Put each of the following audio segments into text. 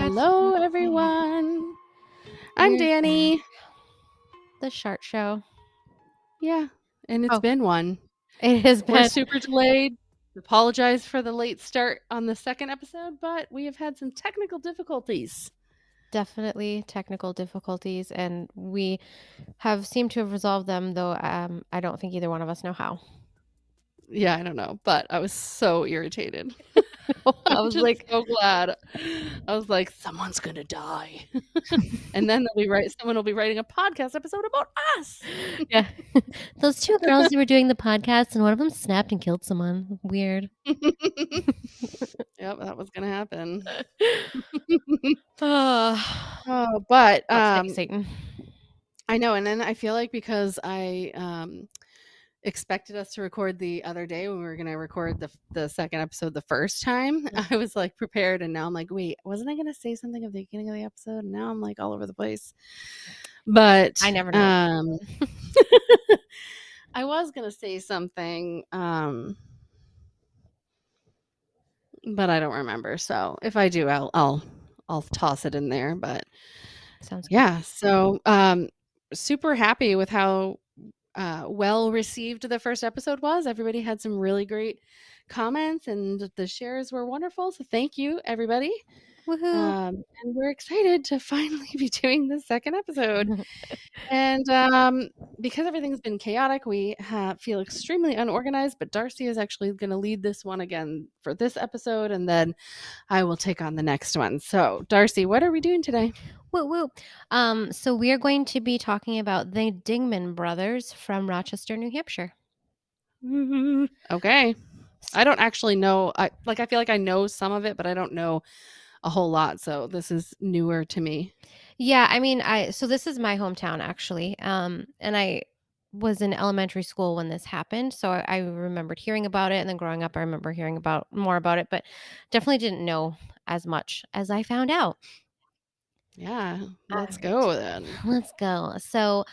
Hello, everyone. I'm We're Danny. the Shart Show. Yeah, and it's Oh, been one. it has We're been super delayed. Apologize for the late start on the second episode, but we have had some technical difficulties. definitely technical difficulties, and we have seemed to have resolved them, though I don't think either one of us know how. Yeah, I don't know, but I was so irritated. I I'm was just like, so glad. I was like, someone's gonna die, and then someone will be writing a podcast episode about us. yeah, those two girls who were doing the podcast, and one of them snapped and killed someone. Weird. Yep, that was gonna happen. Oh, Oh, but not today, Satan. I know, and then I feel like because I expected us to record the other day when we were going to record the second episode the first time, I was like prepared, and now I'm like, wait, wasn't I going to say something at the beginning of the episode? And now I'm like all over the place. But I never know. I was going to say something, but I don't remember. So if I do, I'll toss it in there. But Sounds good. yeah, so super happy with how well received the first episode was. Everybody had some really great comments, and the shares were wonderful. So thank you, everybody. Woohoo! And we're excited to finally be doing the second episode. And because everything's been chaotic, we feel extremely unorganized. But Darcy is actually going to lead this one again for this episode, and then I will take on the next one. So, Darcy, what are we doing today? Woo woo. So we are going to be talking about the Dingman Brothers from Rochester, New Hampshire. Okay. I don't actually know. I feel like I know some of it, but I don't know a whole lot. So this is newer to me. Yeah, I mean, so this is my hometown actually. And I was in elementary school when this happened, so I remembered hearing about it, and then growing up I remember hearing about more about it, but definitely didn't know as much as I found out. Yeah, All let's right. go then. Let's go. So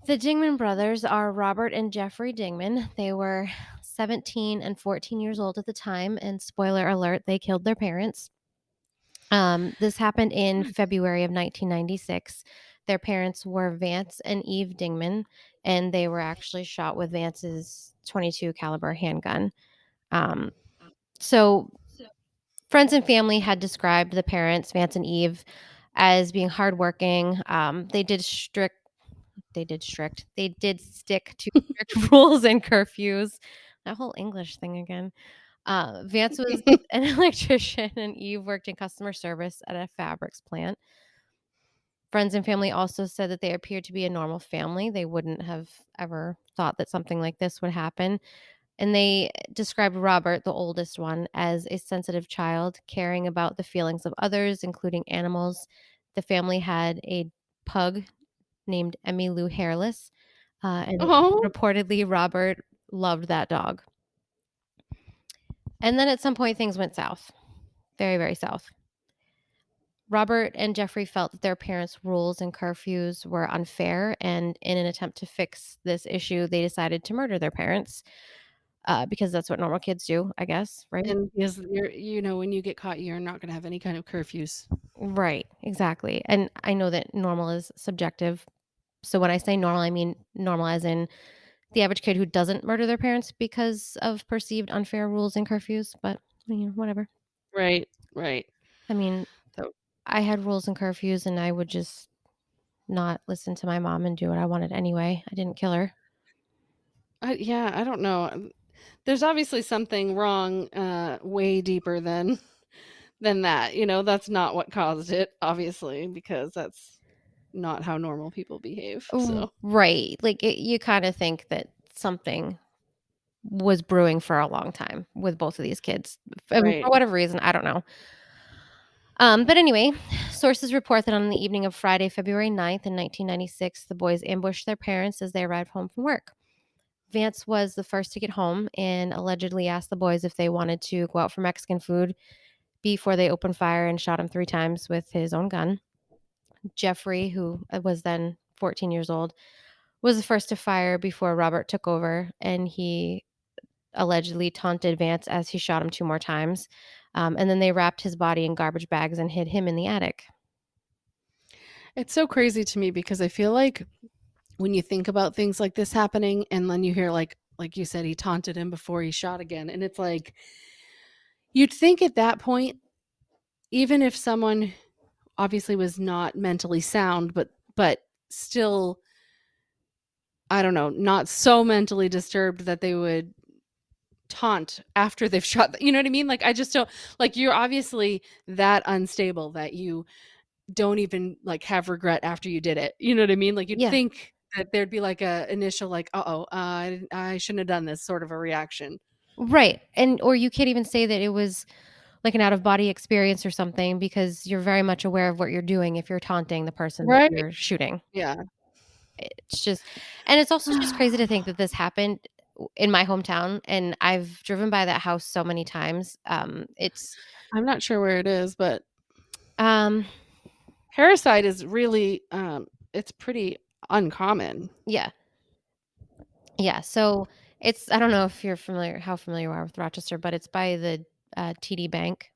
the Dingman brothers are Robert and Jeffrey Dingman. They were 17 and 14 years old at the time, and spoiler alert, they killed their parents. This happened in February of 1996. Their parents were Vance and Eve Dingman, and they were actually shot with Vance's .22 caliber handgun. Um, so friends and family had described the parents, Vance and Eve, as being hardworking. They did stick to strict rules and curfews. That whole English thing again. Vance was an electrician, and Eve worked in customer service at a fabrics plant. Friends and family also said that they appeared to be a normal family. They wouldn't have ever thought that something like this would happen. And they described Robert, the oldest one, as a sensitive child, caring about the feelings of others, including animals. The family had a pug named Emmy Lou Hairless, and Oh, reportedly Robert loved that dog. And then at some point, things went south, very, very south. Robert and Jeffrey felt that their parents' rules and curfews were unfair, and in an attempt to fix this issue, they decided to murder their parents because that's what normal kids do, I guess, right? and because when you get caught, you're not going to have any kind of curfews. Right, exactly. And I know that normal is subjective. So when I say normal, I mean normal as in the average kid who doesn't murder their parents because of perceived unfair rules and curfews, but whatever. Right, right. I mean, So, I had rules and curfews, and I would just not listen to my mom and do what I wanted anyway. I didn't kill her. yeah, I don't know. There's obviously something wrong, way deeper than that. That's not what caused it, obviously, because that's not how normal people behave. So, Right. Like you kind of think that something was brewing for a long time with both of these kids. For right. whatever reason, I don't know. But anyway, sources report that on the evening of Friday, February 9th in 1996, the boys ambushed their parents as they arrived home from work. Vance was the first to get home and allegedly asked the boys if they wanted to go out for Mexican food before they opened fire and shot him 3 times with his own gun. Jeffrey, who was then 14 years old, was the first to fire before Robert took over, and he allegedly taunted Vance as he shot him 2 more times. And then they wrapped his body in garbage bags and hid him in the attic. It's so crazy to me because I feel like when you think about things like this happening and then you hear like you said he taunted him before he shot again, and it's like you'd think at that point, even if someone obviously was not mentally sound, but still, I don't know, not so mentally disturbed that they would taunt after they've shot, you know what I mean? Like I just don't, like you're obviously that unstable that you don't even like have regret after you did it. You know what I mean? Like you'd Yeah, think that there'd be like a initial like, "Uh-oh, I shouldn't have done this," sort of a reaction. right. And or you can't even say that it was like an out of body experience or something because you're very much aware of what you're doing if you're taunting the person that Right? you're shooting. Yeah. It's just and it's also just crazy to think that this happened in my hometown, and I've driven by that house so many times. It's I'm not sure where it is, but um parasite is really it's pretty uncommon. yeah. Yeah, so it's I don't know if you're familiar how familiar you are with Rochester, but it's by the TD Bank.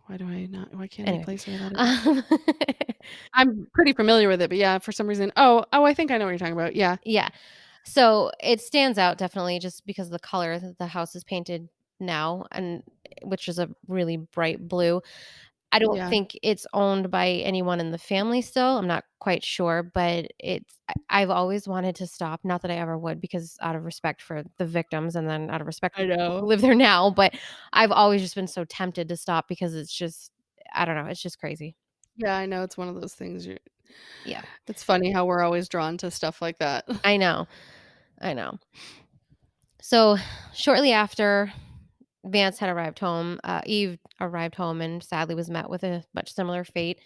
Why can't I Anyway, place where that is? um, I'm pretty familiar with it, but yeah, for some reason. Oh, I think I know what you're talking about. Yeah. yeah. So it stands out definitely just because of the color that the house is painted now, and which is a really bright blue. I don't Yeah. think it's owned by anyone in the family still. I'm not quite sure, but I've always wanted to stop. Not that I ever would, because out of respect for the victims and then out of respect for I the people who know. live there now. But I've always just been so tempted to stop because it's just, I don't know, it's just crazy. Yeah, I know it's one of those things you Yeah, it's funny how we're always drawn to stuff like that. I know. I know. So shortly after Vance had arrived home, Eve arrived home and sadly was met with a much similar fate.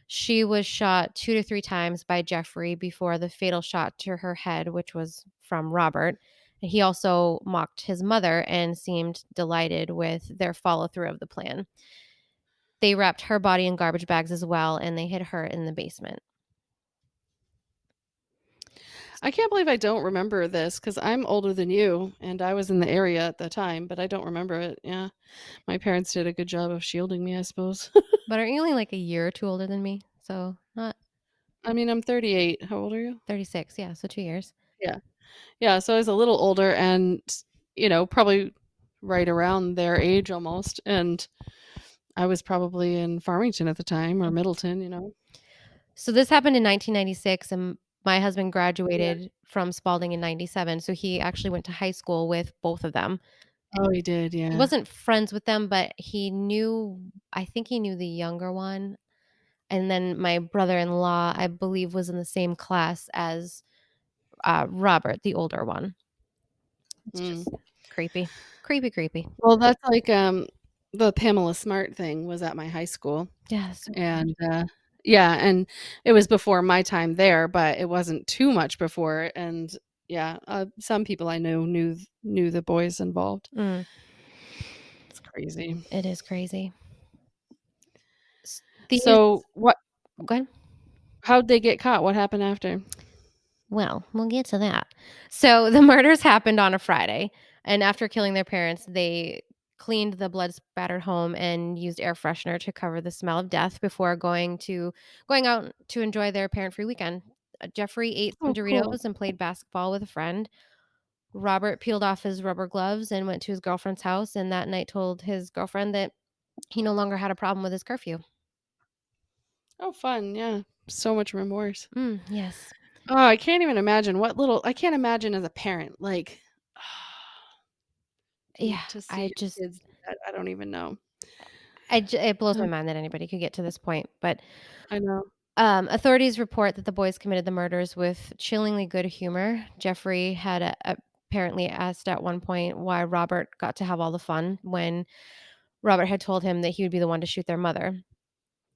She was shot 2 to 3 times by Jeffrey before the fatal shot to her head, which was from Robert. He also mocked his mother and seemed delighted with their follow through of the plan. They wrapped her body in garbage bags as well, and they hid her in the basement. I can't believe I don't remember this because I'm older than you and I was in the area at the time, but I don't remember it. Yeah. My parents did a good job of shielding me, I suppose. But aren't you only like a year or two older than me? So not I mean, I'm 38. How old are you? 36. Yeah, so 2 years. Yeah. Yeah. So I was a little older and, probably right around their age almost. And I was probably in Farmington at the time or Middleton. So this happened in 1996, and my husband Yeah. graduated from Spalding in 97, so he actually went to high school with both of them. Oh, he did. He Yeah. wasn't friends with them, but he knew I think he knew the younger one, and then my brother-in-law, I believe, was in the same class as, Robert, the older one. It's Mm. just creepy. Creepy, creepy. Well, that's like the Pamela Smart thing was at my high school. Yeah, so And, yeah, and it was before my time there, but it wasn't too much before, and yeah, some people I knew the boys involved. mm, It's crazy. it is crazy. These So, go ahead. how'd they get caught? What happened after? Well, we'll get to that. So the murders happened on a Friday, and after killing their parents, they cleaned the blood spattered home and used air freshener to cover the smell of death before going out to enjoy their parent-free weekend. Jeffrey ate some Oh, cool. Doritos and played basketball with a friend. Robert peeled off his rubber gloves and went to his girlfriend's house, and that night told his girlfriend that he no longer had a problem with his curfew. Oh, fun, yeah. So much remorse. Yes. Oh, I can't even imagine I can't imagine as a parent, like, Yeah, to see I your just kids do that, I don't even know. it blows my Uh, mind that anybody could get to this point, but I know. authorities report that the boys committed the murders with chillingly good humor. Jeffrey had apparently asked at one point why Robert got to have all the fun when Robert had told him that he would be the one to shoot their mother.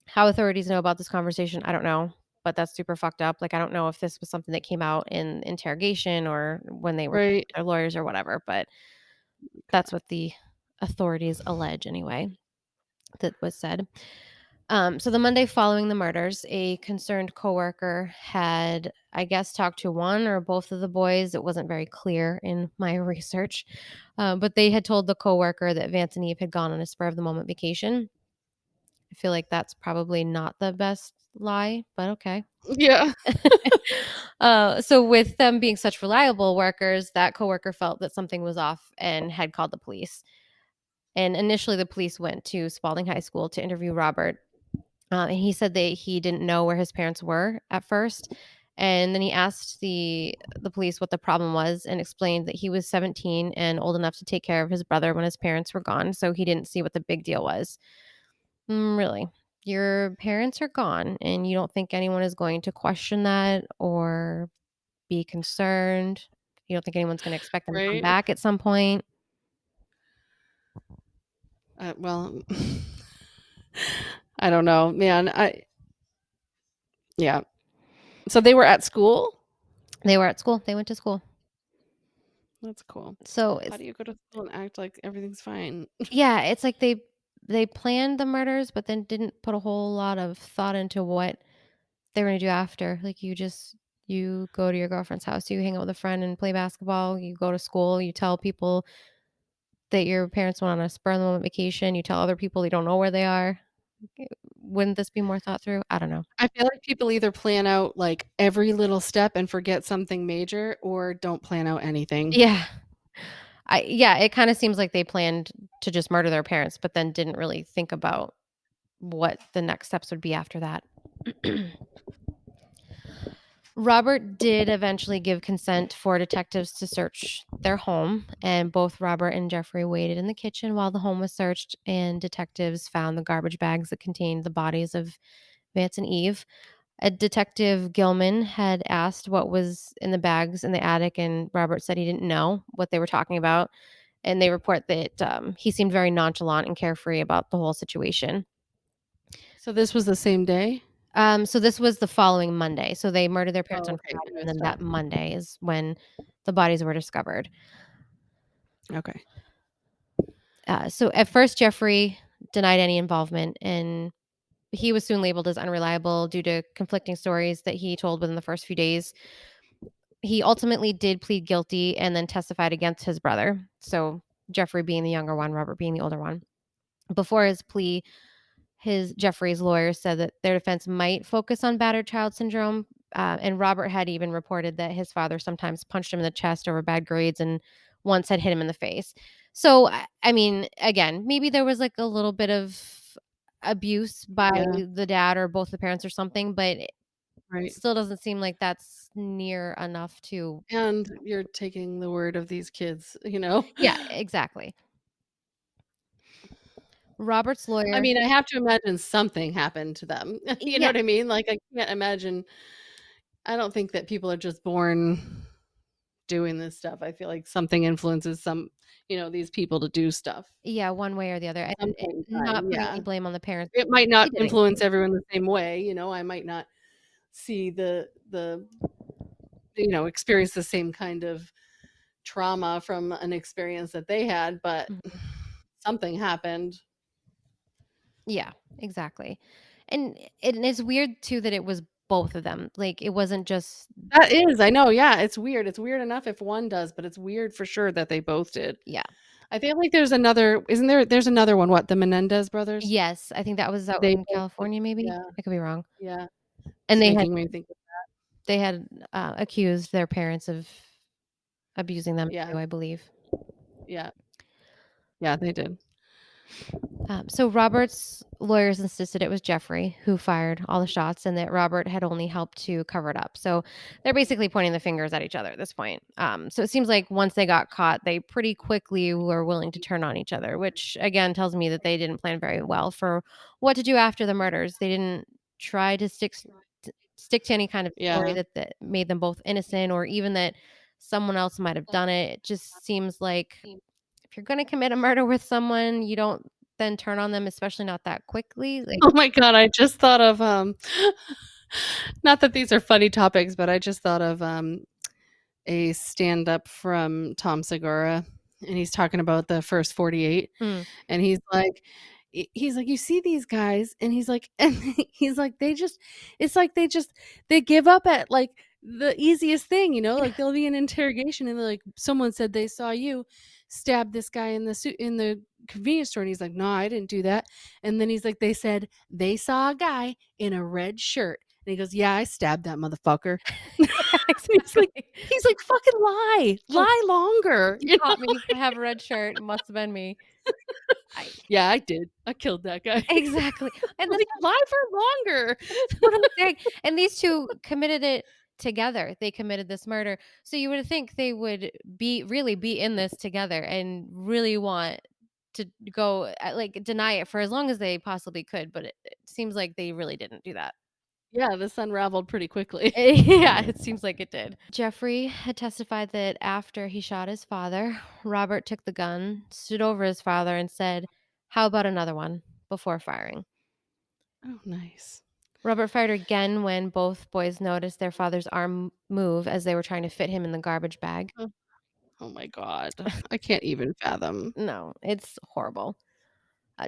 How authorities know about this conversation, I don't know, but that's super fucked up. Like, I don't know if this was something that came out in interrogation or when they were Right. their lawyers or whatever, but that's what the authorities allege anyway, that was said. So the Monday following the murders, a concerned coworker had, I guess, talked to one or both of the boys. It wasn't very clear in my research, but they had told the coworker that Vance and Eve had gone on a spur of the moment vacation. I feel like that's probably not the best lie, but okay. Yeah. So with them being such reliable workers, that coworker felt that something was off and had called the police. And initially, the police went to Spalding High School to interview Robert. And he said that he didn't know where his parents were at first. And then he asked the police what the problem was and explained that he was 17 and old enough to take care of his brother when his parents were gone. So he didn't see what the big deal was. Really? Your parents are gone and you don't think anyone is going to question that or be concerned? You don't think anyone's going to expect them to come Right. back at some point? Well, I don't know, man. Yeah. So they were at school? They were at school. They went to school. That's cool. So How it's do you go to school and act like everything's fine? yeah, it's like they planned the murders, but then didn't put a whole lot of thought into what they were gonna do after. Like you go to your girlfriend's house, you hang out with a friend and play basketball, you go to school, you tell people that your parents went on a spur of the moment vacation, you tell other people you don't know where they are. Wouldn't this be more thought through? I don't know. I feel like people either plan out like every little step and forget something major or don't plan out anything. Yeah. Yeah, it kind of seems like they planned to just murder their parents, but then didn't really think about what the next steps would be after that. Robert did eventually give consent for detectives to search their home, and both Robert and Jeffrey waited in the kitchen while the home was searched, and detectives found the garbage bags that contained the bodies of Vance and Eve. A detective Gilman had asked what was in the bags in the attic, and Robert said he didn't know what they were talking about. And they report that he seemed very nonchalant and carefree about the whole situation. So this was the same day? So this was the following Monday. So they murdered their parents Oh, on okay. Friday, You and then missed that that. Monday is when the bodies were discovered. Okay. So at first, Jeffrey denied any involvement, and he was soon labeled as unreliable due to conflicting stories that he told within the first few days. He ultimately did plead guilty and then testified against his brother. So Jeffrey being the younger one, Robert being the older one. Before his plea, his Jeffrey's lawyer said that their defense might focus on battered child syndrome. And Robert had even reported that his father sometimes punched him in the chest over bad grades and once had hit him in the face. So, I mean, again, maybe there was like a little bit of abuse by Yeah. the dad or both the parents or something, but it Right. still doesn't seem like that's near enough to. And you're taking the word of these kids, you know? Yeah, exactly. Robert's I lawyer. mean, I have to imagine something happened to them. You know Yeah, what I mean? Like, I can't imagine. I don't think that people are just born doing this stuff. I feel like something influences these people to do stuff yeah, one way or the other. at some And point in not time. putting Yeah. any blame on the parents. It might They not did it. influence everyone the same way. I might not see experience the same kind of trauma from an experience that they had, but Mhm. something happened. Yeah, exactly. And it's weird too that it was both of them. Like, it wasn't just. That is, I know, yeah, it's weird. It's weird enough if one does, but it's weird for sure that they both did. Yeah. I feel like there's another one, what, the Menendez brothers? Yes, I think that was out They in both did. California, maybe? Yeah, I could be wrong. yeah. And It's they had making me think of they had, accused their parents of abusing them yeah, too, I believe. yeah, yeah, they did. So Robert's lawyers insisted it was Jeffrey who fired all the shots and that Robert had only helped to cover it up. So they're basically pointing the fingers at each other at this point. So it seems like once they got caught, they pretty quickly were willing to turn on each other, which again tells me that they didn't plan very well for what to do after the murders. They didn't try to stick to any kind of story Yeah. that made them both innocent or even that someone else might have done it. It just seems like if you're gonna commit a murder with someone, you don't then turn on them, especially not that quickly, like. Oh my god, I just thought of, not that these are funny topics, but I just thought of, a stand-up from Tom Segura, and he's talking about the first 48, Mm, and he's like, he's like, "You see these guys," and he's like and he's like, "They just it's like they give up at, like, the easiest thing, you know? Yeah. Like, they'll be in interrogation, and they're like, someone said they saw you stab this guy in the suit in the convenience store," and he's like, "No, I didn't do that." And then he's like, "They said they saw a guy in a red shirt." And he goes, "Yeah, I stabbed that motherfucker." Yeah, He's like exactly. he's like, "Fucking lie. Oh, Lie longer." you You know? caught me. I have a red shirt. It must have been me. I "Yeah, I did. I killed that guy." exactly. And that's Like, lie for longer. that's what I'm saying. And these 2 committed it together. They committed this murder. So you would think they would really be in this together and really want to go, like, deny it for as long as they possibly could, but it seems like they really didn't do that. Yeah, this unraveled pretty quickly. Yeah, it seems like it did. Jeffrey had testified that after he shot his father, Robert took the gun, stood over his father, and said, "How about another one?" before firing. Oh, nice. Robert fired again when both boys noticed their father's arm move as they were trying to fit him in the garbage bag. Oh oh my god. I can't even fathom. No, it's horrible.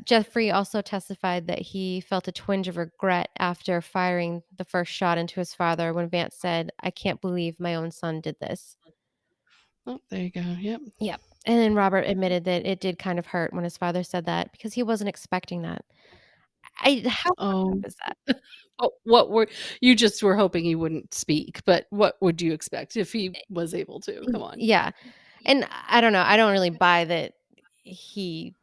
Jeffrey also testified that he felt a twinge of regret after firing the first shot into his father when Vance said, "I can't believe my own son did this." Oh, there you go, yep. Yep. And then Robert admitted that it did kind of hurt when his father said that because he wasn't expecting that. How fucked up Oh. is that? Oh, what were you just were hoping he wouldn't speak, but what would you expect if he was able to? Come on. Yeah. And I don't know. I don't really buy that he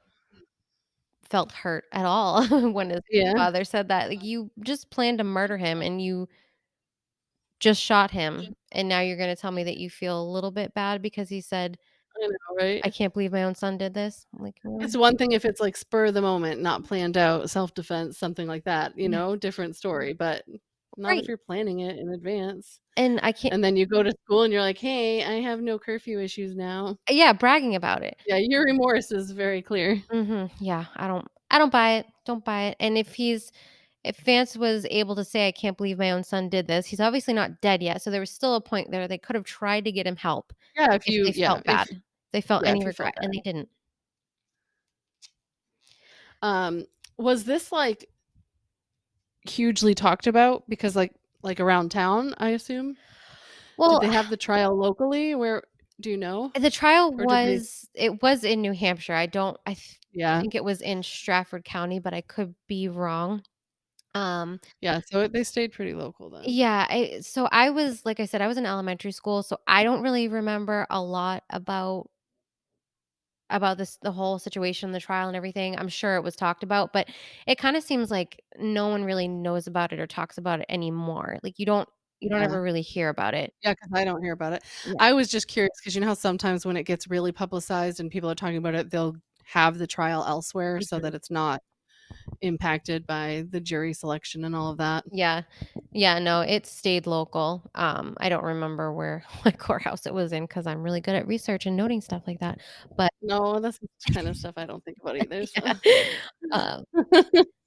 felt hurt at all when his Yeah, father said that. Like, you just planned to murder him and you just shot him. And now you're going to tell me that you feel a little bit bad because he said, I know, right? "I can't believe my own son did this." I'm like, It's really? one thing if it's, like, spur of the moment, not planned out, self-defense, something like that, you Yeah. know, different story, but not if Right. you're planning it in advance. And I can't, And then you go to school and you're like, "Hey, I have no curfew issues now." yeah, bragging about it. Yeah, your remorse is very clear. Yeah, I don't buy it. Don't buy it. And if Vance was able to say, "I can't believe my own son did this," he's obviously not dead yet. So there was still a point there. They could have tried to get him help Yeah, if they felt bad. if They felt yeah, any if you felt regret, and they bad. didn't. Was this, like, hugely talked about? Because, around town, I assume? Did Well, they have the trial locally? Where do you know? the trial Or did they was in New Hampshire. I Yeah, think it was in Stratford County, but I could be wrong. Um, yeah, so they stayed pretty local then. yeah, so I was, like I said, I was in elementary school, so I don't really remember a lot about this, the whole situation, the trial and everything. I'm sure it was talked about, but it kinda seems like no one really knows about it or talks about it anymore. Like, you don't Yeah. ever really hear about it. Yeah, because I don't hear about it. Yeah, I was just curious because you know how sometimes when it gets really publicized and people are talking about it, they'll have the trial elsewhere so mhm. that it's not impacted by the jury selection and all of that. Yeah. Yeah, no, it stayed local. I don't remember where what courthouse it was in because 'cause I'm really good at research and noting stuff like that, but No, that's the kind of stuff I don't think about either, so yeah. Um,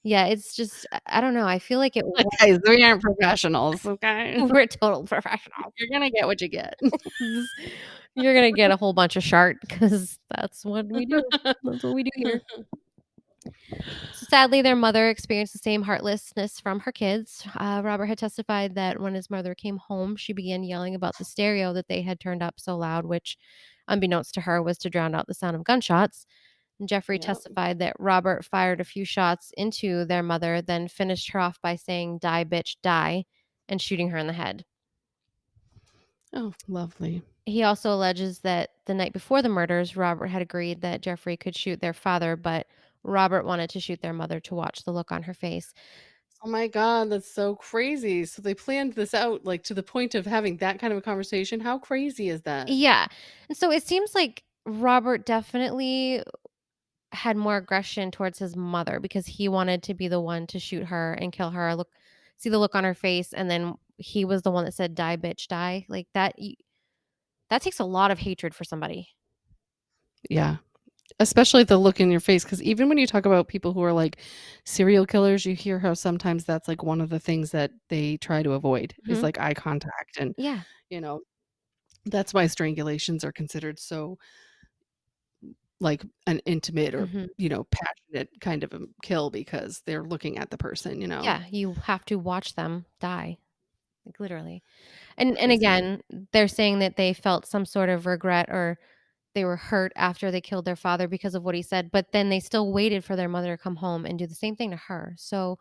yeah, it's just I don't know, I feel like it like, was guys, we aren't professionals, okay? we're total professionals. You're gonna get what you get. You're gonna get a whole bunch of shart because that's what we do. That's what we do here. So sadly, their mother experienced the same heartlessness from her kids. Robert had testified that when his mother came home, she began yelling about the stereo that they had turned up so loud, which, unbeknownst to her, was to drown out the sound of gunshots. And Jeffrey Yep. testified that Robert fired a few shots into their mother, then finished her off by saying, "Die, bitch, die," and shooting her in the head. Oh, lovely. He also alleges that the night before the murders, Robert had agreed that Jeffrey could shoot their father, but Robert wanted to shoot their mother to watch the look on her face. Oh my god, that's so crazy. So they planned this out, like, to the point of having that kind of a conversation? How crazy is that? Yeah. And so it seems like Robert definitely had more aggression towards his mother because he wanted to be the one to shoot her and kill her. See the look on her face, and then he was the one that said, "Die, bitch, die." Like that takes a lot of hatred for somebody. Yeah. Especially the look in your face, because even when you talk about people who are, like, serial killers, you hear how sometimes that's, like, one of the things that they try to avoid is, Mhm. like, eye contact, and, Yeah. you know, that's why strangulations are considered so like an intimate or, Mhm. passionate kind of a kill because they're looking at the person, you know? Yeah, you have to watch them die, like, literally. And Crazy. again, they're saying that they felt some sort of regret or they were hurt after they killed their father because of what he said, but then they still waited for their mother to come home and do the same thing to her. So,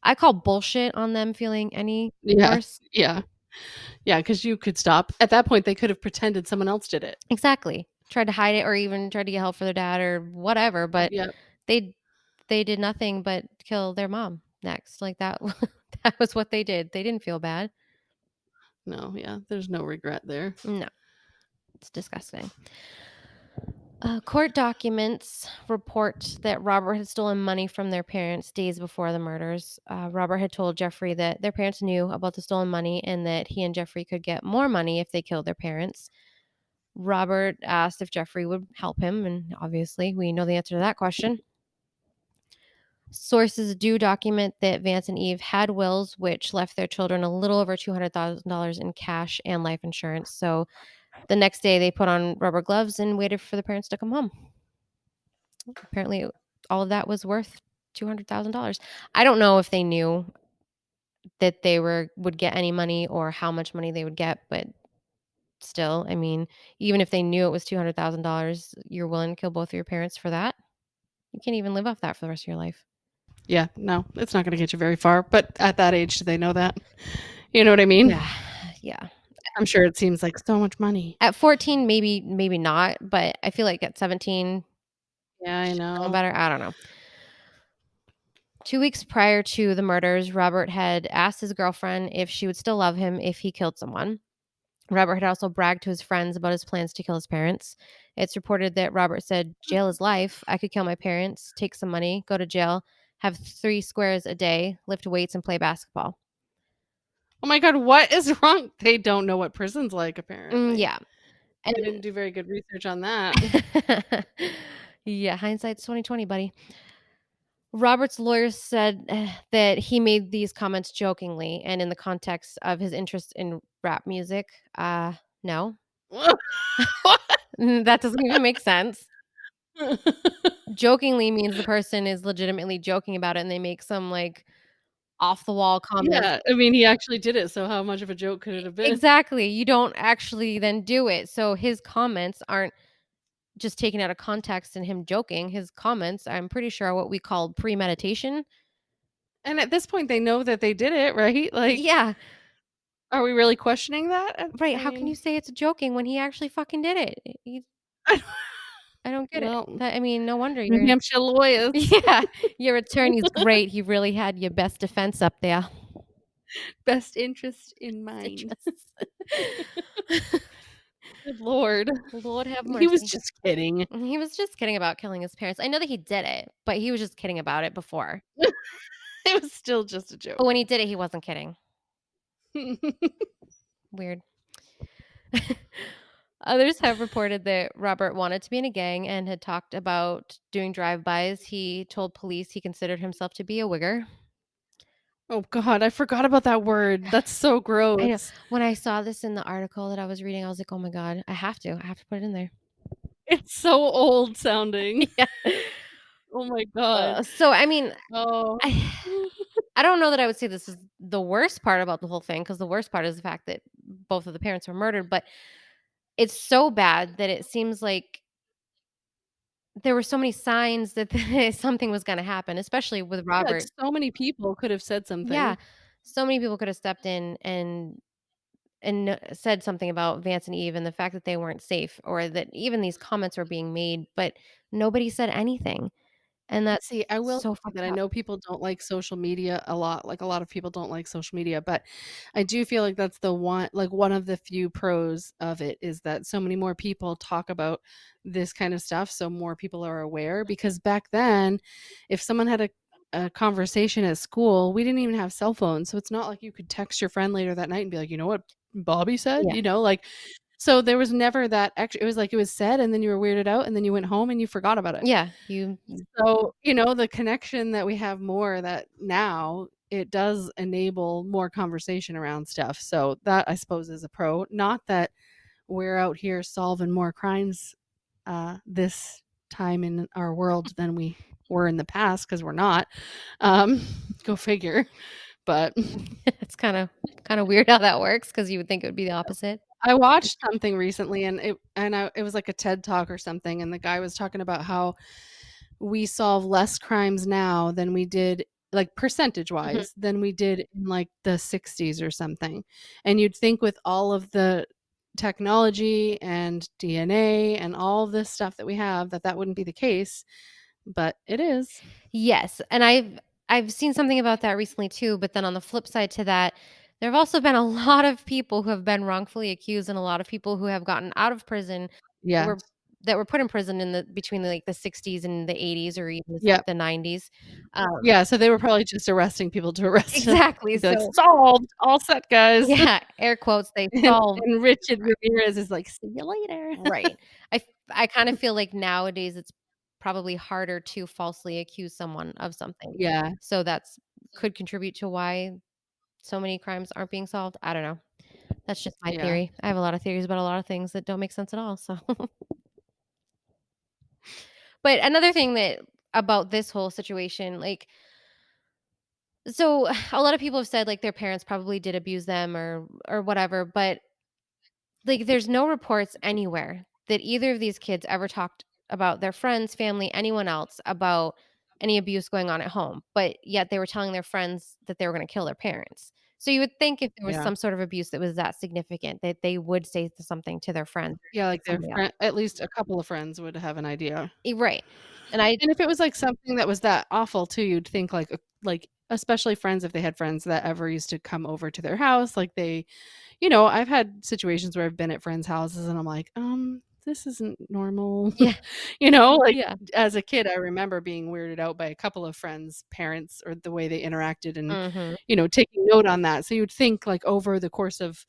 I call bullshit on them feeling any Yeah, remorse. yeah, yeah. Because you could stop. At that point, they could have pretended someone else did it. Exactly. Tried to hide it or even tried to get help for their dad or whatever, but Yep. they they did nothing but kill their mom next. Like that that was what they did. They didn't feel bad. No, yeah, there's no regret there. No, it's disgusting. Court documents report that Robert had stolen money from their parents days before the murders. Robert had told Jeffrey that their parents knew about the stolen money and that he and Jeffrey could get more money if they killed their parents. Robert asked if Jeffrey would help him, and obviously, we know the answer to that question. Sources do document that Vance and Eve had wills, which left their children a little over $200,000 in cash and life insurance. So the next day, they put on rubber gloves and waited for the parents to come home. Apparently, all of that was worth $200,000. I don't know if they knew that they would get any money or how much money they would get, but still, I mean, even if they knew it was $200,000, you're willing to kill both of your parents for that? You can't even live off that for the rest of your life. Yeah, no, it's not gonna get you very far, but at that age, do they know that? You know what I mean? Yeah, yeah. I'm sure it seems like so much money. At 14, maybe not, but I feel like at 17, Yeah, I should have known know. better. I don't know. 2 weeks prior to the murders, Robert had asked his girlfriend if she would still love him if he killed someone. Robert had also bragged to his friends about his plans to kill his parents. It's reported that Robert said, "Jail is life. I could kill my parents, take some money, go to jail, have 3 squares a day, lift weights, and play basketball." Oh my god, what is wrong? They don't know what prison's like, apparently. Yeah, and They didn't do very good research on that. yeah, hindsight's 2020, buddy. Robert's lawyers said that he made these comments jokingly and in the context of his interest in rap music. No, What? that doesn't even make sense. Jokingly means the person is legitimately joking about it and they make some like off the wall comment. Yeah, I mean, he actually did it, so how much of a joke could it have been? Exactly. You don't actually then do it. So his comments aren't just taken out of context and him joking. His comments, I'm pretty sure, are what we call premeditation. And at this point, they know that they did it, right? Like, Yeah. are we really questioning that? Right. I How can you mean, say it's joking when he actually fucking did it? I don't get it. well, That I mean, no wonder New you're Hampshire lawyers, yeah, your attorney's great. He really had your best defense up there. best interest in Best mind. interests. Good lord. Lord have He was mercy. just kidding. He was just kidding about killing his parents. I know that he did it, but he was just kidding about it before. It was still just a But joke. when he did it, he wasn't kidding. Weird. Others have reported that Robert wanted to be in a gang and had talked about doing drive-bys. He told police he considered himself to be a wigger. Oh god, I forgot about that word. That's so I know. gross. When I saw this in the article that I was reading, I was like, "Oh my god, I have to. I have to put it in there." It's so old sounding. Yeah. Oh my god. So I mean, Oh. I I don't know that I would say this is the worst part about the whole thing because the worst part is the fact that both of the parents were murdered, but it's so bad that it seems like there were so many signs that something was gonna happen, especially with Yeah, Robert. so many people could have said Yeah. something. So many people could have stepped in and said something about Vance and Eve and the fact that they weren't safe or that even these comments were being made, but nobody said anything, and that's See, I will so say fucked that I up. know people don't like social media a lot, like, a lot of people don't like social media, but I do feel like that's the one of the few pros of it is that so many more people talk about this kind of stuff, so more people are aware, because back then, if someone had a conversation at school, we didn't even have cell phones, so it's not like you could text your friend later that night and be like, "You know what Bobby said?" Yeah. You know, like, so there was never that extra. It was like it was said, and then you were weirded out, and then you went home and you forgot about it. Yeah, you So, the connection that we have more that now, it does enable more conversation around stuff. So that I suppose is a pro. Not that we're out here solving more crimes this time in our world than we were in the past because we're not. Um, go figure. But It's kinda weird how that works because you would think it would be the opposite. I watched something recently, and it was like a TED talk or something, and the guy was talking about how we solve less crimes now than we did, like, percentage Mhm. wise, than we did in, like, the '60s or something. And you'd think with all of the technology and DNA and all of this stuff that we have, that that wouldn't be the case, but it is. Yes, and I've seen something about that recently too, but then on the flip side to that, there have also been a lot of people who have been wrongfully accused and a lot of people who have gotten out of prison that Yeah. were put in prison in the between like the 60s and the 80s or even Yep. the 90s. Um, Yeah, so they were probably just arresting people to arrest them. exactly. Be like, So "Solved, all set, guys." yeah, air quotes, they And solved. Richard Ramirez is like, "See you later." Right. I kind of feel like nowadays it's probably harder to falsely accuse someone of something. Yeah, So that's could contribute to why so many crimes aren't being solved. I don't know. That's just my yeah. theory. I have a lot of theories about a lot of things that don't make sense at all. So, but another thing that about this whole situation, like, so a lot of people have said like their parents probably did abuse them or whatever, but like, there's no reports anywhere that either of these kids ever talked about their friends, family, anyone else about any abuse going on at home, but yet they were telling their friends that they were gonna kill their parents. So you would think if there was Yeah. some sort of abuse that was that significant, that they would say something to their friends or Yeah, to like their somebody else. friend, at least a couple of friends would have an idea. Right. And I And if it was, like, something that was that awful too, you'd think, like, especially friends, if they had friends that ever used to come over to their house, like, I've had situations where I've been at friends' houses and I'm like, this isn't normal." yeah, Like, yeah. as a kid, I remember being weirded out by a couple of friends' parents or the way they interacted and, Mhm. taking note on that. So you'd think, like, over the course of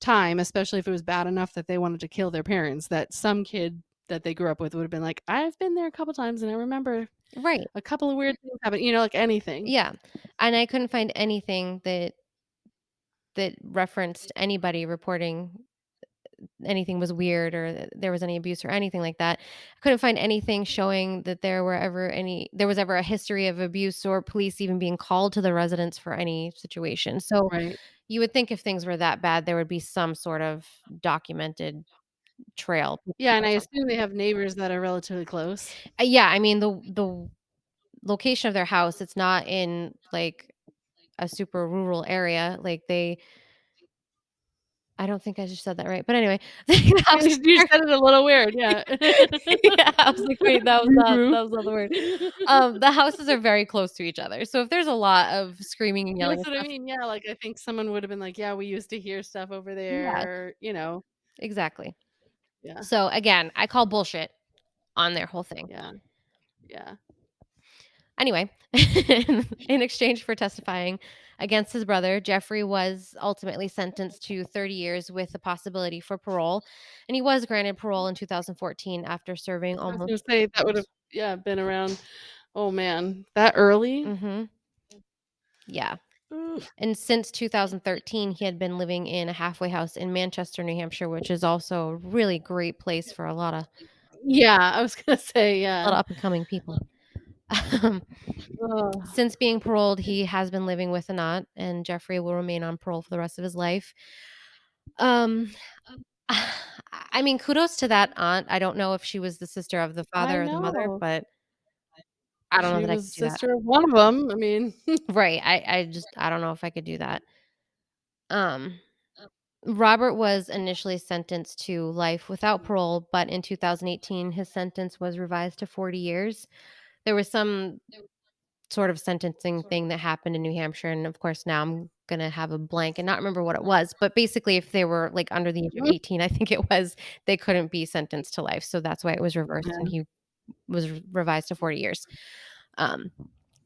time, especially if it was bad enough that they wanted to kill their parents, that some kid that they grew up with would have been like, "I've been there a couple times and I remember Right. a couple of weird things happened," like anything. Yeah. And I couldn't find anything that referenced anybody reporting anything was weird or that there was any abuse or anything like that. I couldn't find anything showing that there was ever a history of abuse or police even being called to the residence for any situation. So Right. you would think if things were that bad, there would be some sort of documented trail Yeah, and or I something. assume they have neighbors that are relatively close. Yeah, I mean the location of their house, it's not in like a super rural area. Like they I don't think I just said that right. But anyway, the houses You are said it a little weird, yeah. yeah, I was like, "Wait, Roo-roo. that was not the word." The houses are very close to each other, so if there's a lot of screaming and yelling That's and what I stuff. mean, yeah, like, I think someone would have been like, "Yeah, we used to hear stuff over Yeah, there." exactly. Yeah, So, again, I call bullshit on their whole thing. yeah, yeah. Anyway, in exchange for testifying against his brother, Jeffrey was ultimately sentenced to 30 years with the possibility for parole, and he was granted parole in 2014 after serving I was almost gonna say that would have, yeah, been around, oh, man, that early? Mhm, yeah. Ugh. And since 2013, he had been living in a halfway house in Manchester, New Hampshire, which is also a really great place for Yeah, I was gonna say, a lot yeah. of up and coming people. Um, Ugh. since being paroled, he has been living with an aunt, and Jeffrey will remain on parole for the rest of his life. Um, I mean, kudos to that aunt. I don't know if she was the sister of the I father or the mother, know. but I don't know She that I was could do that. sister of one of them. I mean, Right. I don't know if I could do that. Um, Robert was initially sentenced to life without parole, but in 2018, his sentence was revised to 40 years. There was some sort of sentencing thing that happened in New Hampshire, and of course, now I'm gonna have a blank and not remember what it was, but basically, if they were, like, under the age of 18, I think it was, they couldn't be sentenced to life, so that's why it was reversed, and yeah. he was revised to 40 years. Um,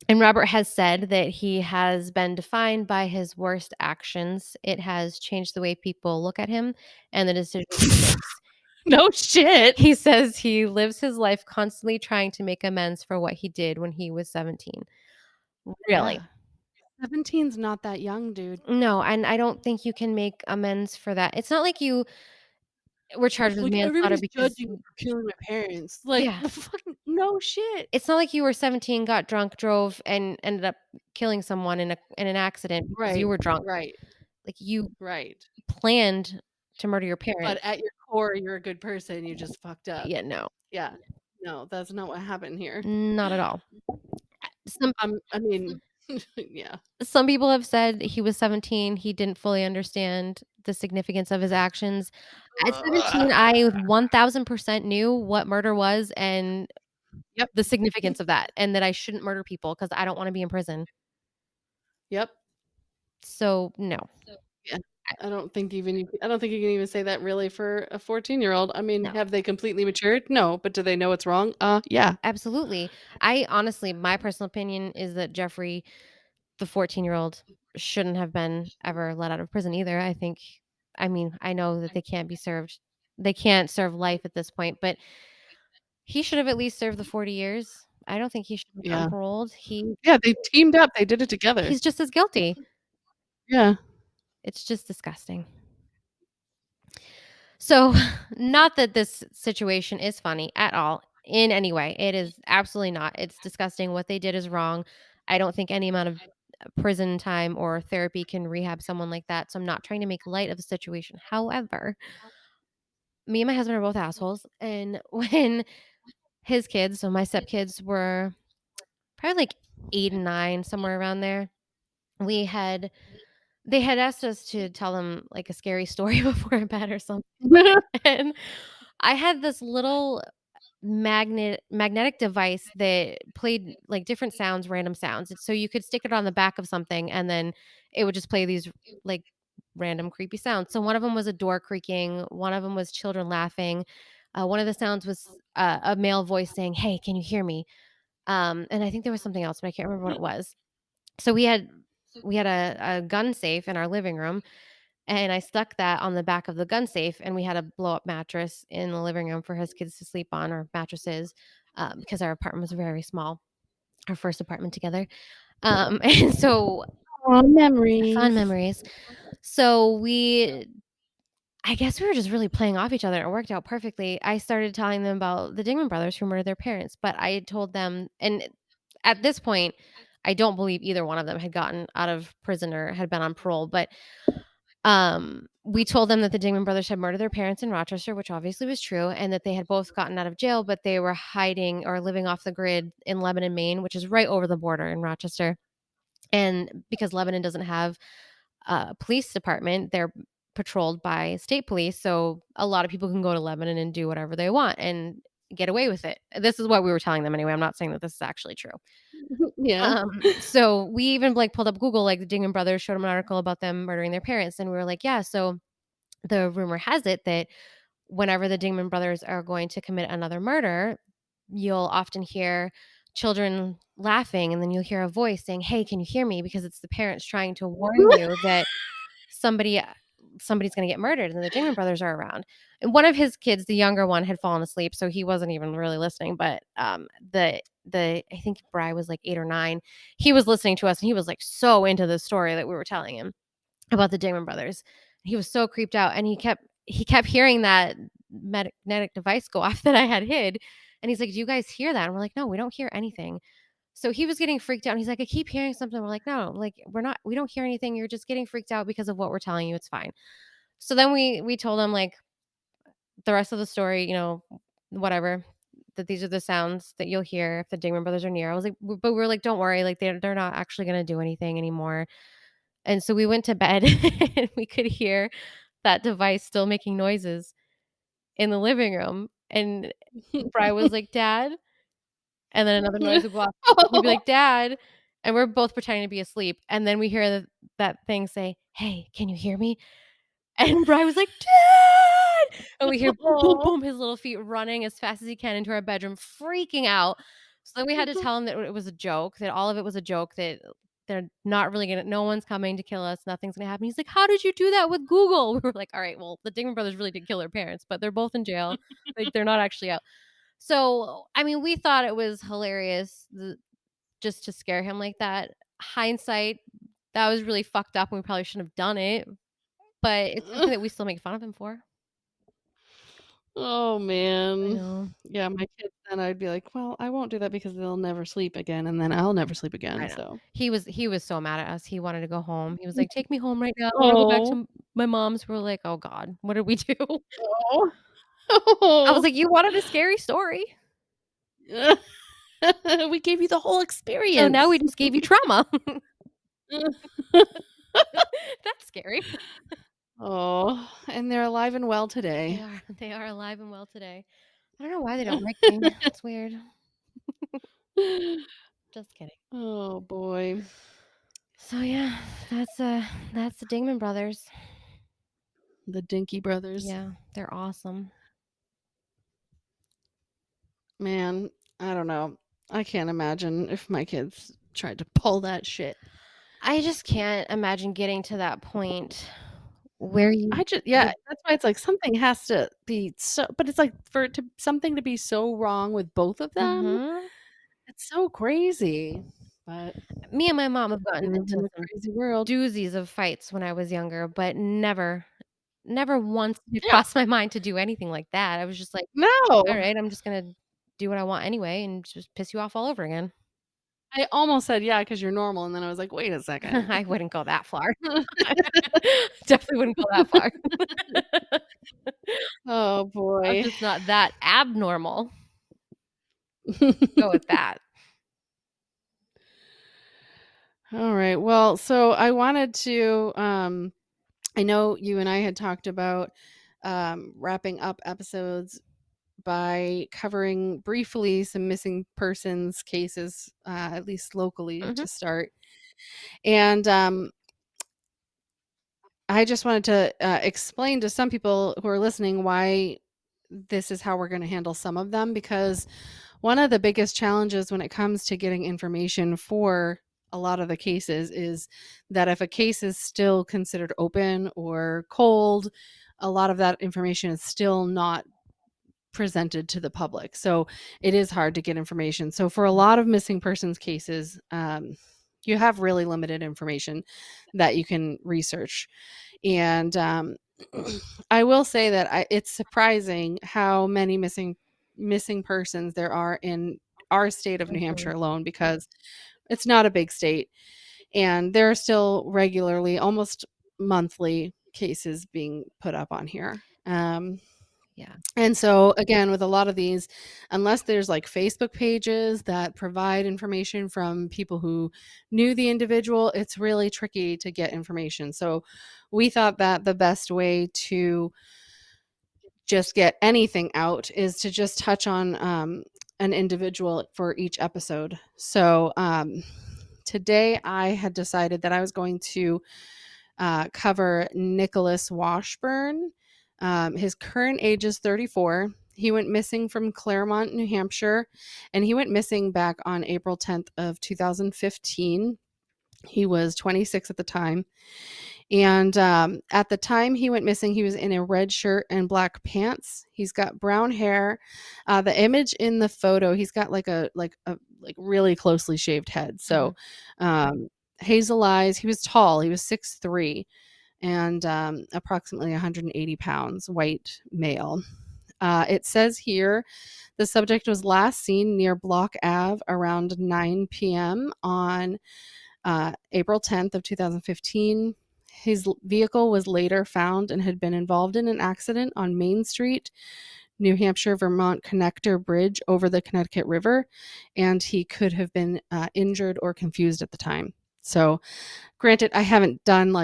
and Robert has said that he has been defined by his worst actions. It has changed the way people look at him and the decisions he makes. No shit. He says he lives his life constantly trying to make amends for what he did when he was 17. Really? Yeah. 17's not that young, dude. No, and I don't think you can make amends for that. It's not like you We're charged with Like, manslaughter everybody's because judging me for killing my parents. Like, yeah. the fucking no shit. It's not like you were 17, got drunk, drove, and ended up killing someone in an accident because you Right, were drunk. right, Like, you right. planned to murder your But parents. at your core, you're a good person, you just fucked up. Yeah, no. Yeah. No, that's not what happened here. Not at all. Some I mean, yeah. some people have said he was 17, he didn't fully understand the significance of his actions. At 17, I 1000% knew what murder was and Yep, the significance of that, and that I shouldn't murder people because I don't wanna be in prison. yep, So, no. yeah. I I don't think you can even say that really for a 14-year-old. I mean, no. have they completely matured? No, but do they know it's wrong? Yeah. Absolutely. I honestly my personal opinion is that Jeffrey, the 14-year-old, shouldn't have been ever let out of prison either. I mean, I know that they can't serve life at this point, but he should have at least served the 40 years. I don't think he should have gotten Yeah. paroled. Yeah, they teamed up, they did it together. He's just as guilty. Yeah. It's just disgusting. So, not that this situation is funny at all in any way. It is absolutely not. It's disgusting. What they did is wrong. I don't think any amount of prison time or therapy can rehab someone like that. So, I'm not trying to make light of the situation. However, me and my husband are both assholes. And when his kids, so my stepkids, were probably like 8 and 9, somewhere around there, we had they had asked us to tell them like a scary story before bed or something. And I had this little magnetic device that played like different sounds, random sounds. So you could stick it on the back of something and then it would just play these like random creepy sounds. So one of them was a door creaking, one of them was children laughing. One of the sounds was a male voice saying, "Hey, can you hear me?" And I think there was something else, but I can't remember what it was. So we had a gun safe in our living room, and I stuck that on the back of the gun safe, and we had a blow up mattress in the living room for his kids to sleep on, or mattresses, because our apartment was very small, our first apartment together. And so Aw, fond memories. memories. So I guess we were just really playing off each other. It worked out perfectly. I started telling them about the Dingman brothers who murdered their parents, but I told them, and at this point, I don't believe either one of them had gotten out of prison or had been on parole, but we told them that the Dingman brothers had murdered their parents in Rochester, which obviously was true, and that they had both gotten out of jail, but they were hiding or living off the grid in Lebanon, Maine, which is right over the border in Rochester. And because Lebanon doesn't have a police department, they're patrolled by state police. So a lot of people can go to Lebanon and do whatever they want and get away with it. This is what we were telling them anyway. I'm not saying that this is actually true. Yeah. So we even like pulled up Google, like the Dingman brothers showed them an article about them murdering their parents. And we were like, yeah, so the rumor has it that whenever the Dingman brothers are going to commit another murder, you'll often hear children laughing and then you'll hear a voice saying, "Hey, can you hear me?" Because it's the parents trying to warn you that somebody somebody's going to get murdered and the Dingman brothers are around. And one of his kids, the younger one, had fallen asleep, so he wasn't even really listening, but the I think Bry was like 8 or 9. He was listening to us and he was like so into the story that we were telling him about the Dingman brothers. He was so creeped out and he kept hearing that magnetic device go off that I had hid. And he's like, "Do you guys hear that?" And we're like, "No, we don't hear anything." So he was getting freaked out. And he's like, "I keep hearing something." We're like, "No, like we don't hear anything. You're just getting freaked out because of what we're telling you. It's fine." So then we told him like the rest of the story, whatever, that these are the sounds that you'll hear if the Dingman brothers are near. I was like, but we're like, "Don't worry, like they're not actually gonna do anything anymore." And so we went to bed and we could hear that device still making noises in the living room. And Bri was like, "Dad," and then another noise would go off. He'd be like, "Dad," and we're both pretending to be asleep. And then we hear that thing say, "Hey, can you hear me?" And Brian was like, "Dad!" And we hear boom, boom, Aw. boom, his little feet running as fast as he can into our bedroom, freaking out. So then we had to tell him that it was a joke, that all of it was a joke, that they're not really gonna no one's coming to kill us, nothing's gonna happen. He's like, "How did you do that with Google?" We were like, "All right, well, the Dingman brothers really did kill their parents, but they're both in jail. Like, they're not actually out." So, I mean, we thought it was hilarious just to scare him like that. Hindsight, that was really fucked up and we probably shouldn't have done it, but it's something that we still make fun of him for. Oh, I man. know. Yeah, my kids then I'd be like, "Well, I won't do that because they'll never sleep again, and then I'll never sleep again," I know. so He was so mad at us. He wanted to go home. He was like, "Take me home right now. I wanna go back Oh. to my mom's." We're like, "Oh god, what did we do?" Oh. I was Oh. like, "You wanted a scary story, We gave you the whole so now we experience. just gave you trauma." That's scary. Oh, and they're alive and well today. They are alive and well today. I don't know why they don't like me. It's weird. Just kidding. Oh, boy. So yeah, that's the Dingman Brothers. The Dinky Brothers. Yeah, they're awesome. Man, I don't know. I can't imagine if my kids tried to pull that shit. I just can't imagine getting to that point where you Yeah, would. that's why it's like something has to be so but it's like for it to something to be so wrong with both of them, Mhm. it's so crazy. But Me and my mom have we gotten live in into a some crazy world. doozies of fights when I was younger, but never once did it Yeah. cross my mind to do anything like that. I was just like, No. "Alright, I'm just gonna do what I want anyway and just piss you off all over again." I almost said, "Yeah, because 'cause you're normal," and then I was like, "Wait a second." I wouldn't go that far. Definitely wouldn't go that far. Oh, I'm boy. just not that abnormal. Go with that. Alright, well, so I wanted to, I know you and I had talked about, wrapping up episodes by covering briefly some missing persons cases, at least locally Mhm, to start. And I just wanted to explain to some people who are listening why this is how we're going to handle some of them, because one of the biggest challenges when it comes to getting information for a lot of the cases is that if a case is still considered open or cold, a lot of that information is still not presented to the public. So it is hard to get information. So for a lot of missing persons cases, you have really limited information that you can research. And I will say that it's surprising how many missing persons there are in our state of New Hampshire mhm. alone, because it's not a big state, and there are still regularly, almost monthly, cases being put up on here. Yeah, And so, again, with a lot of these, unless there's like Facebook pages that provide information from people who knew the individual, it's really tricky to get information. So, we thought that the best way to just get anything out is to just touch on an individual for each episode. So, today I had decided that I was going to cover Nicholas Washburn. His current age is 34. He went missing from Claremont, New Hampshire, and he went missing back on April 10th of 2015. He was 26 at the time. And at the time he went missing, he was in a red shirt and black pants. He's got brown hair. The image in the photo, he's got like really closely shaved head. mhm, So hazel eyes. He was tall. He was 6'3" and approximately 180 pounds, white male. It says here the subject was last seen near Block Ave around 9 p.m. on April 10th of 2015. His vehicle was later found and had been involved in an accident on Main Street, New Hampshire Vermont connector bridge over the Connecticut River, and he could have been injured or confused at the time. So, granted, I haven't done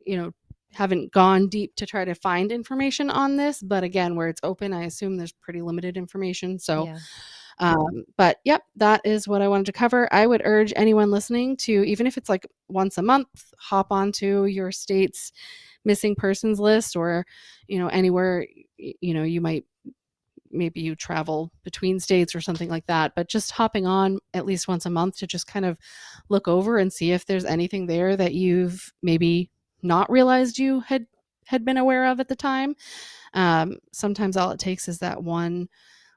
you know, haven't gone deep to try to find information on this, but again, where it's open, I assume there's pretty limited information. So, yeah, but yep, that is what I wanted to cover. I would urge anyone listening to, even if it's like once a month, hop onto your state's missing persons list, or, anywhere, you might, maybe you travel between states or something like that, but just hopping on at least once a month to just kind of look over and see if there's anything there that you've maybe not realized you had been aware of at the time. Sometimes all it takes is that one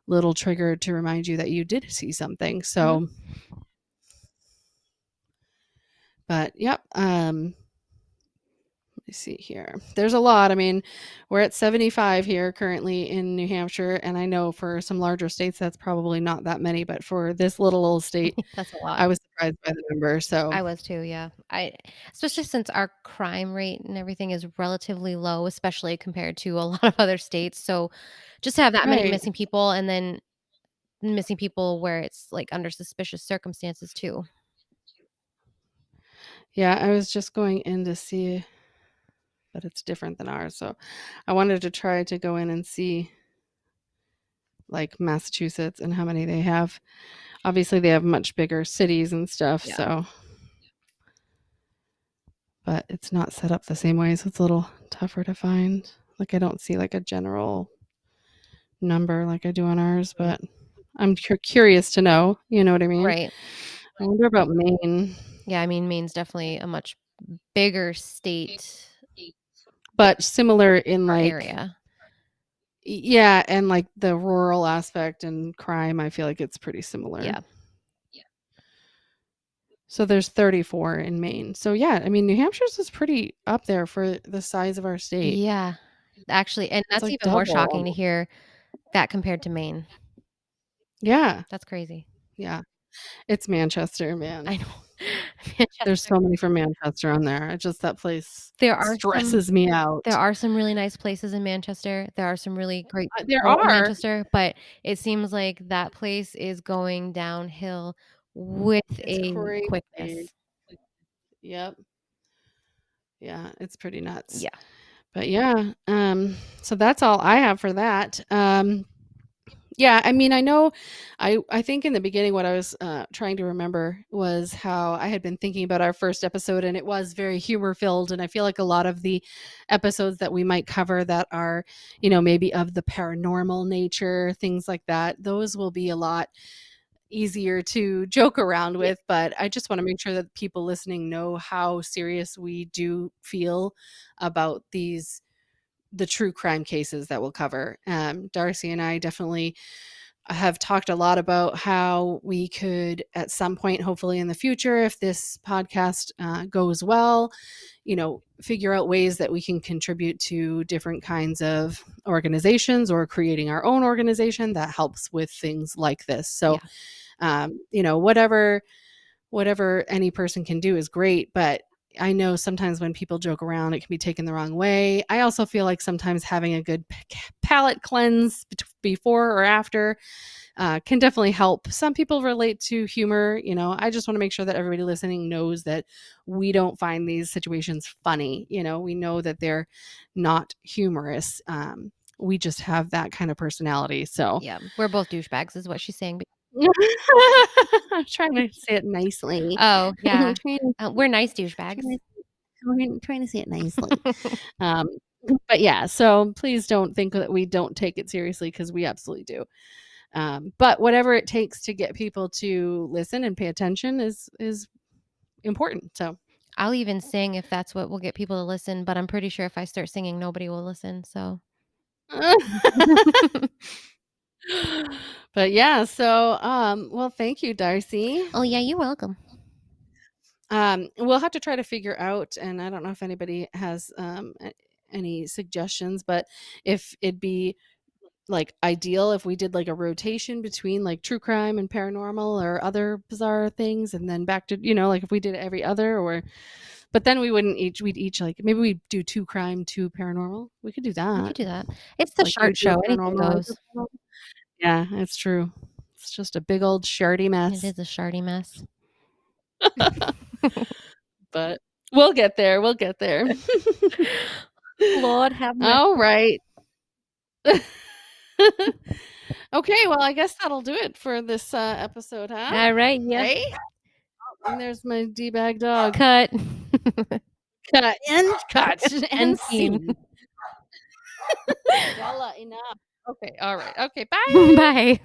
little trigger to remind you that you did see something. mhm. So, but yep. Let me see here. There's a lot. I mean, we're at 75 here currently in New Hampshire, and I know for some larger states that's probably not that many, but for this little old state, That's a lot. I was surprised by the number. So, I was too, yeah. Especially since our crime rate and everything is relatively low, especially compared to a lot of other states. So just to have that many right. missing people and then missing people where it's like under suspicious circumstances too. Yeah, I was just going in to see, but it's different than ours. So, I wanted to try to go in and see like Massachusetts and how many they have. Obviously, they have much bigger cities and stuff. Yeah. So, but it's not set up the same way. So, it's a little tougher to find. Like, I don't see like a general number like I do on ours, but I'm curious to know. You know what I mean? Right. I wonder about Maine, Yeah, I mean, Maine's definitely a much bigger state but similar in or like, area. yeah, and like the rural aspect and crime, I feel like it's pretty similar. Yeah. So there's 34 in Maine. So yeah, I mean, New Hampshire's is pretty up there for the size of our state. Yeah. Actually, and It's that's like even more double shocking to almost. hear that compared to Maine. Yeah, That's crazy. yeah. It's Manchester, man. I know. Manchester. There's so many from Manchester on there. It just that place There are some stresses me There out. are some really nice places in Manchester. There are some really great There people in are. Manchester, but it seems like that place is going downhill with It's a crazy. quickness. Yep. Yeah, it's pretty nuts. Yeah. But yeah, so that's all I have for that. Yeah, I mean, I know I think in the beginning what I was trying to remember was how I had been thinking about our first episode and it was very humor filled and I feel like a lot of the episodes that we might cover that are, maybe of the paranormal nature, things like that, those will be a lot easier to joke around Yeah. with, but I just want to make sure that people listening know how serious we do feel about the true crime cases that we'll cover. Darcy and I definitely have talked a lot about how we could, at some point, hopefully in the future, if this podcast goes well, figure out ways that we can contribute to different kinds of organizations or creating our own organization that helps with things like this. So, Yeah. whatever any person can do is great, but I know sometimes when people joke around, it can be taken the wrong way. I also feel like sometimes having a good palate cleanse before or after can definitely help. Some people relate to humor. I just want to make sure that everybody listening knows that we don't find these situations funny. We know that they're not humorous. We just have that kind of personality. So, Yeah. We're both douchebags is what she's saying. I'm trying to say it nicely. Oh, I'm yeah. trying to We're nice trying douchebags. to trying to say it nicely. Um, but yeah, so please don't think that we don't take it seriously because we absolutely do. But whatever it takes to get people to listen and pay attention is important. So I'll even sing if that's what will get people to listen, but I'm pretty sure if I start singing, nobody will listen. So, but yeah, so well, thank you, Darcy. oh, yeah, you're welcome. We'll have to try to figure out, and I don't know if anybody has any suggestions, but if it'd be like ideal if we did like a rotation between like true crime and paranormal or other bizarre things and then back to like if we did every other, or but then we'd each like maybe we do two crime, two paranormal. We could do We that. could do that. It's the Like you Shart do Show. a Anything paranormal, I do goes. a paranormal. Yeah, it's true. It's just a big old shardy It mess. is a shardy mess. But we'll get there. We'll get there. Lord have mercy. All right. Okay, well, I guess that'll do it for this episode, huh? All right, yeah. Right? And there's my D-bag dog. Cut. Cut and cut And and scene. scene. Bella, enough. Okay, all right. Okay, bye. Bye.